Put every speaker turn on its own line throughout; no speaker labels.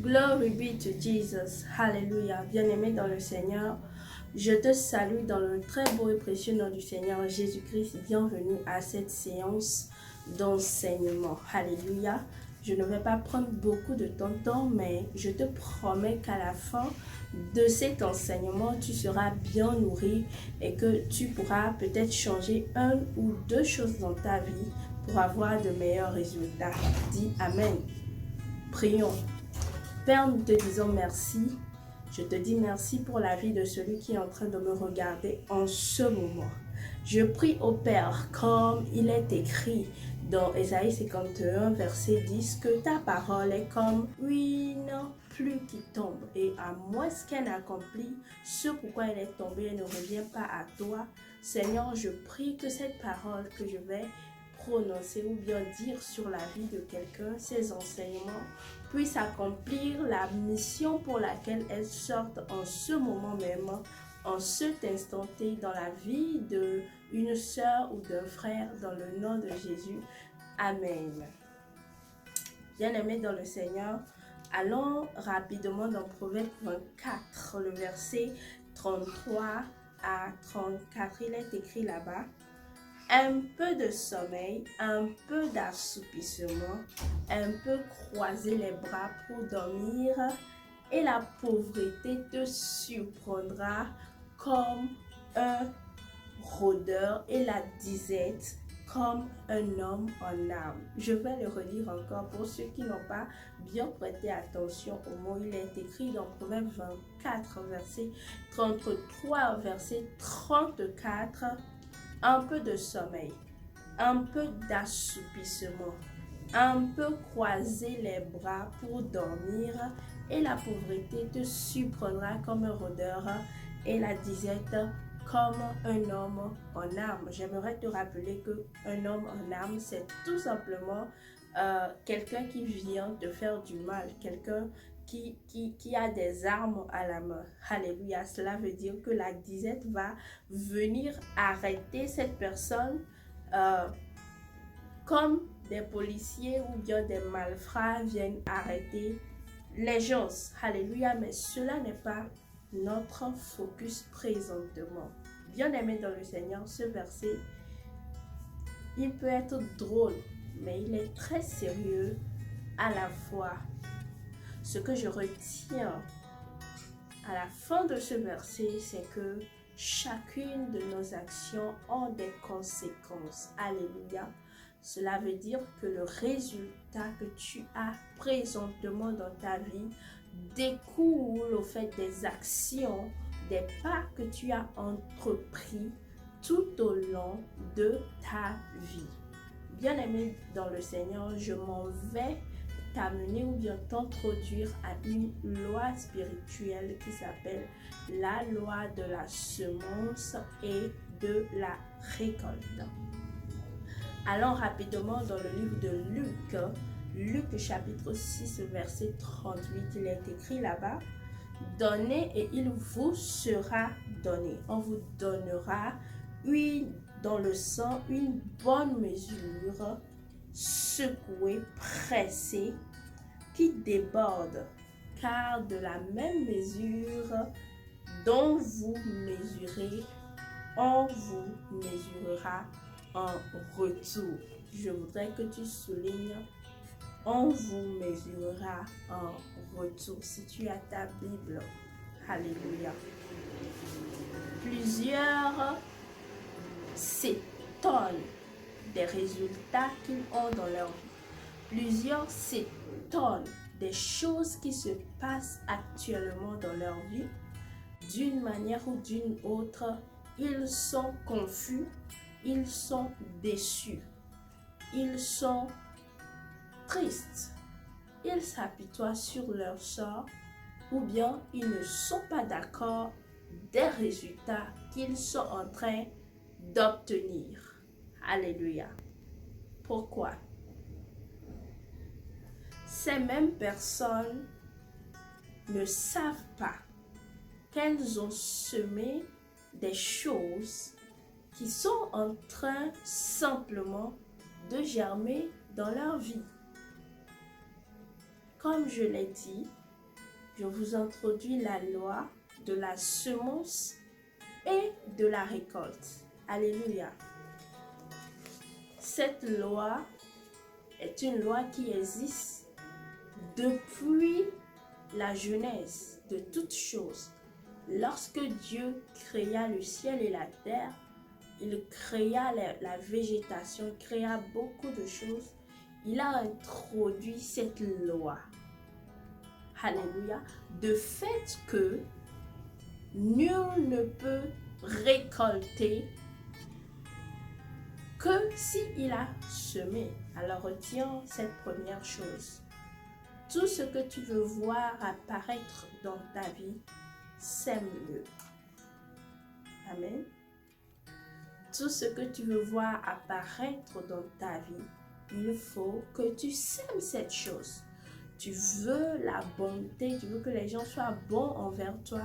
Glory be to Jesus. Hallelujah. Bien-aimé dans le Seigneur, je te salue dans le très beau et précieux nom du Seigneur Jésus-Christ. Bienvenue à cette séance d'enseignement. Alléluia. Je ne vais pas prendre beaucoup de ton temps, mais je te promets qu'à la fin de cet enseignement, tu seras bien nourri et que tu pourras peut-être changer une ou deux choses dans ta vie pour avoir de meilleurs résultats. Dis Amen. Prions. Père, nous te disons merci. Je te dis merci pour la vie de celui qui est en train de me regarder en ce moment. Je prie au Père, comme il est écrit dans Ésaïe 51, verset 10, que ta parole est comme une pluie qui tombe. Et à moins qu'elle n'accomplisse ce pourquoi elle est tombée, elle ne revient pas à toi. Seigneur, je prie que cette parole que je vais prononcer ou bien dire sur la vie de quelqu'un, ces enseignements puissent accomplir la mission pour laquelle elles sortent en ce moment même, en cet instant T, dans la vie d'une sœur ou d'un frère, dans le nom de Jésus. Amen. Bien-aimés dans le Seigneur, allons rapidement dans Proverbe 24, le verset 33 à 34. Il est écrit là-bas: un peu de sommeil, un peu d'assoupissement, un peu croiser les bras pour dormir, et la pauvreté te surprendra comme un rôdeur et la disette comme un homme en armes. Je vais le relire encore pour ceux qui n'ont pas bien prêté attention au mot. Il est écrit dans Proverbe 24, verset 33, verset 34. Un peu de sommeil, un peu d'assoupissement, un peu croiser les bras pour dormir, et la pauvreté te surprendra comme un rôdeur et la disette comme un homme en armes. J'aimerais te rappeler qu'un homme en armes, c'est tout simplement quelqu'un qui vient te faire du mal, quelqu'un qui a des armes à la main. Alléluia. Cela veut dire que la disette va venir arrêter cette personne comme des policiers ou bien des malfrats viennent arrêter les gens. Alléluia. Mais cela n'est pas notre focus présentement. Bien-aimé dans le Seigneur, ce verset, il peut être drôle, mais il est très sérieux à la fois. Ce que je retiens à la fin de ce verset, c'est que chacune de nos actions ont des conséquences. Alléluia. Cela veut dire que le résultat que tu as présentement dans ta vie découle au fait des actions, des pas que tu as entrepris tout au long de ta vie. Bien-aimé dans le Seigneur, je m'en vais t'amener ou bien t'introduire à une loi spirituelle qui s'appelle la loi de la semence et de la récolte. Allons rapidement dans le livre de Luc, Luc chapitre 6 verset 38, il est écrit là-bas: donnez et il vous sera donné. On vous donnera dans le sang une bonne mesure, secouée, pressée, qui déborde, car de la même mesure dont vous mesurez, on vous mesurera en retour. Je voudrais que tu soulignes: on vous mesurera en retour. Si tu as ta Bible, alléluia. Plusieurs s'étonnent des résultats qu'ils ont dans leur vie. Plusieurs s'étonnent des choses qui se passent actuellement dans leur vie. D'une manière ou d'une autre, ils sont confus, ils sont déçus, ils sont tristes, ils s'apitoient sur leur sort, ou bien ils ne sont pas d'accord des résultats qu'ils sont en train d'obtenir. Alléluia. Pourquoi? Ces mêmes personnes ne savent pas qu'elles ont semé des choses qui sont en train simplement de germer dans leur vie. Comme je l'ai dit, je vous introduis la loi de la semence et de la récolte. Alléluia. Cette loi est une loi qui existe depuis la genèse de toutes choses. Lorsque Dieu créa le ciel et la terre, il créa la végétation, créa beaucoup de choses. Il a introduit cette loi. Alléluia. De fait que nul ne peut récolter que s'il a semé. Alors retiens cette première chose. Tout ce que tu veux voir apparaître dans ta vie, sème-le. Amen. Tout ce que tu veux voir apparaître dans ta vie, il faut que tu sèmes cette chose. Tu veux la bonté, tu veux que les gens soient bons envers toi.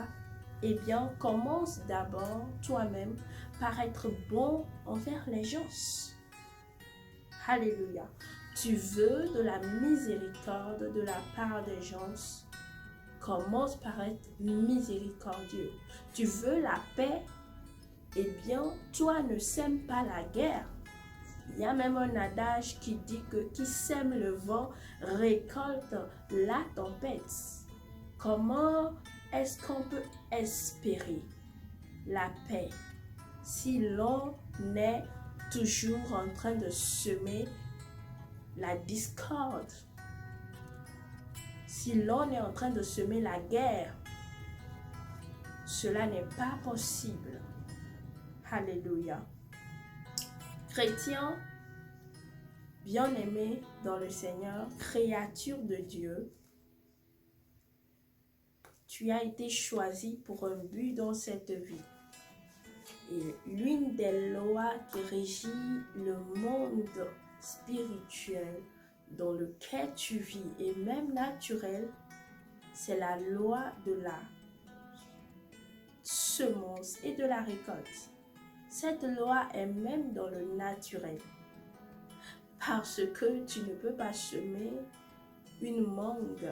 Eh bien, commence d'abord toi-même par être bon envers les gens. Alléluia. Tu veux de la miséricorde de la part des gens. Commence par être miséricordieux. Tu veux la paix. Eh bien, toi ne sème pas la guerre. Il y a même un adage qui dit que qui sème le vent récolte la tempête. Comment est-ce qu'on peut espérer la paix si l'on est toujours en train de semer la discorde? Si l'on est en train de semer la guerre, cela n'est pas possible. Alléluia. Chrétien, bien-aimé dans le Seigneur, créature de Dieu, tu as été choisi pour un but dans cette vie. Et l'une des lois qui régit le monde spirituel dans lequel tu vis et même naturel, c'est la loi de la semence et de la récolte. Cette loi est même dans le naturel. Parce que tu ne peux pas semer une mangue,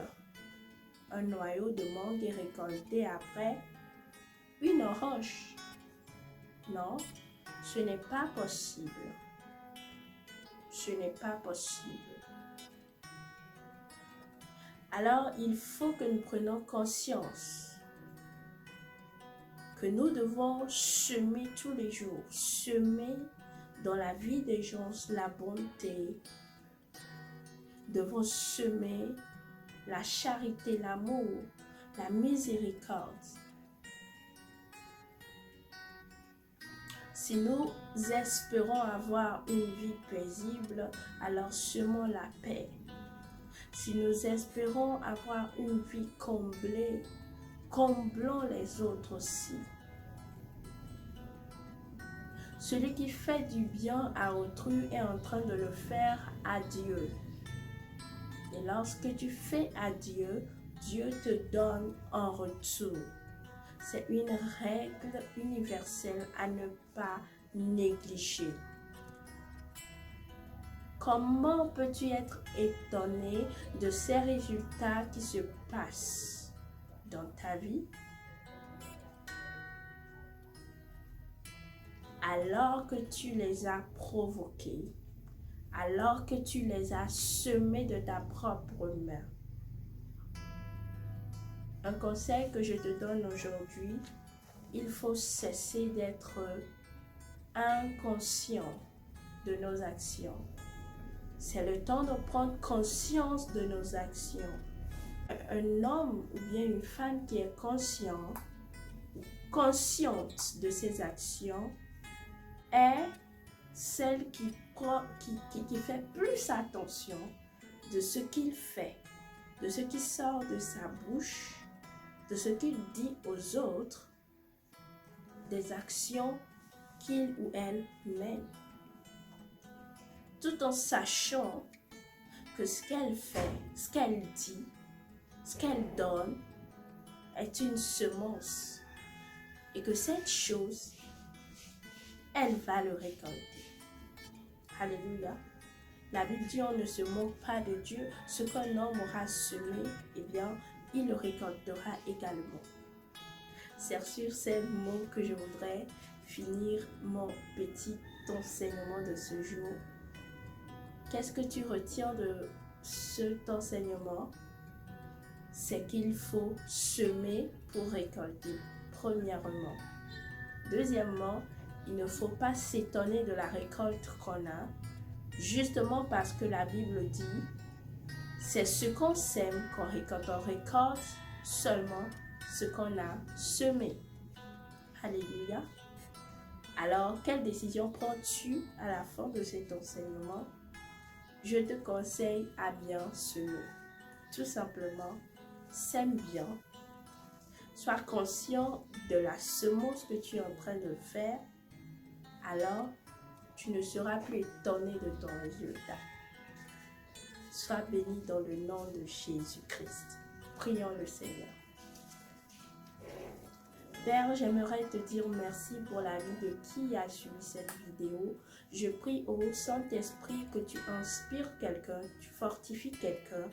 un noyau de mangue et récolter après une orange. Non, ce n'est pas possible. Ce n'est pas possible. Alors, il faut que nous prenions conscience que nous devons semer tous les jours, semer dans la vie des gens la bonté. Nous devons semer la charité, l'amour, la miséricorde. Si nous espérons avoir une vie paisible, alors semons la paix. Si nous espérons avoir une vie comblée, comblons les autres aussi. Celui qui fait du bien à autrui est en train de le faire à Dieu. Et lorsque tu fais à Dieu, Dieu te donne en retour. C'est une règle universelle à ne pas négliger. Comment peux-tu être étonné de ces résultats qui se passent dans ta vie? Alors que tu les as provoqués, alors que tu les as semés de ta propre main. Un conseil que je te donne aujourd'hui, il faut cesser d'être inconscient de nos actions. C'est le temps de prendre conscience de nos actions. Un homme ou bien une femme qui est consciente de ses actions est celle qui fait plus attention de ce qu'il fait, de ce qui sort de sa bouche, de ce qu'il dit aux autres, des actions qu'il ou elle mène. Tout en sachant que ce qu'elle fait, ce qu'elle dit, ce qu'elle donne est une semence et que cette chose, elle va le récolter. Alléluia. La Bible dit on ne se moque pas de Dieu. Ce qu'un homme aura semé, eh bien, il le récoltera également. C'est sur ces mots que je voudrais finir mon petit enseignement de ce jour. Qu'est-ce que tu retiens de cet enseignement? C'est qu'il faut semer pour récolter, premièrement. Deuxièmement, il ne faut pas s'étonner de la récolte qu'on a, justement parce que la Bible dit, c'est ce qu'on sème qu'on récolte. On récolte seulement ce qu'on a semé. Alléluia. Alors, quelle décision prends-tu à la fin de cet enseignement? Je te conseille à bien semer. Tout simplement, sème bien. Sois conscient de la semence que tu es en train de faire. Alors, tu ne seras plus étonné de ton résultat. Sois béni dans le nom de Jésus-Christ. Prions le Seigneur. Père, j'aimerais te dire merci pour la vie de qui a suivi cette vidéo. Je prie au Saint-Esprit que tu inspires quelqu'un, tu fortifies quelqu'un,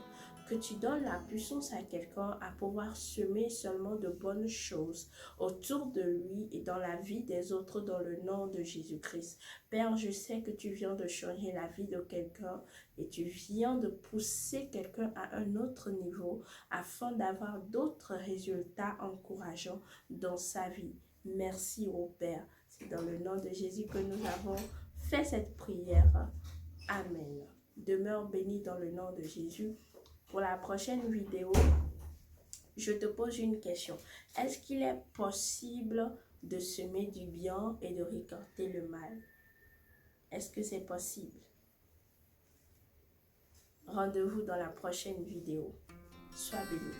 que tu donnes la puissance à quelqu'un à pouvoir semer seulement de bonnes choses autour de lui et dans la vie des autres dans le nom de Jésus-Christ. Père, je sais que tu viens de changer la vie de quelqu'un et tu viens de pousser quelqu'un à un autre niveau afin d'avoir d'autres résultats encourageants dans sa vie. Merci au Père. C'est dans le nom de Jésus que nous avons fait cette prière. Amen. Demeure béni dans le nom de Jésus. Pour la prochaine vidéo, je te pose une question. Est-ce qu'il est possible de semer du bien et de récolter le mal? Est-ce que c'est possible? Rendez-vous dans la prochaine vidéo. Sois béni.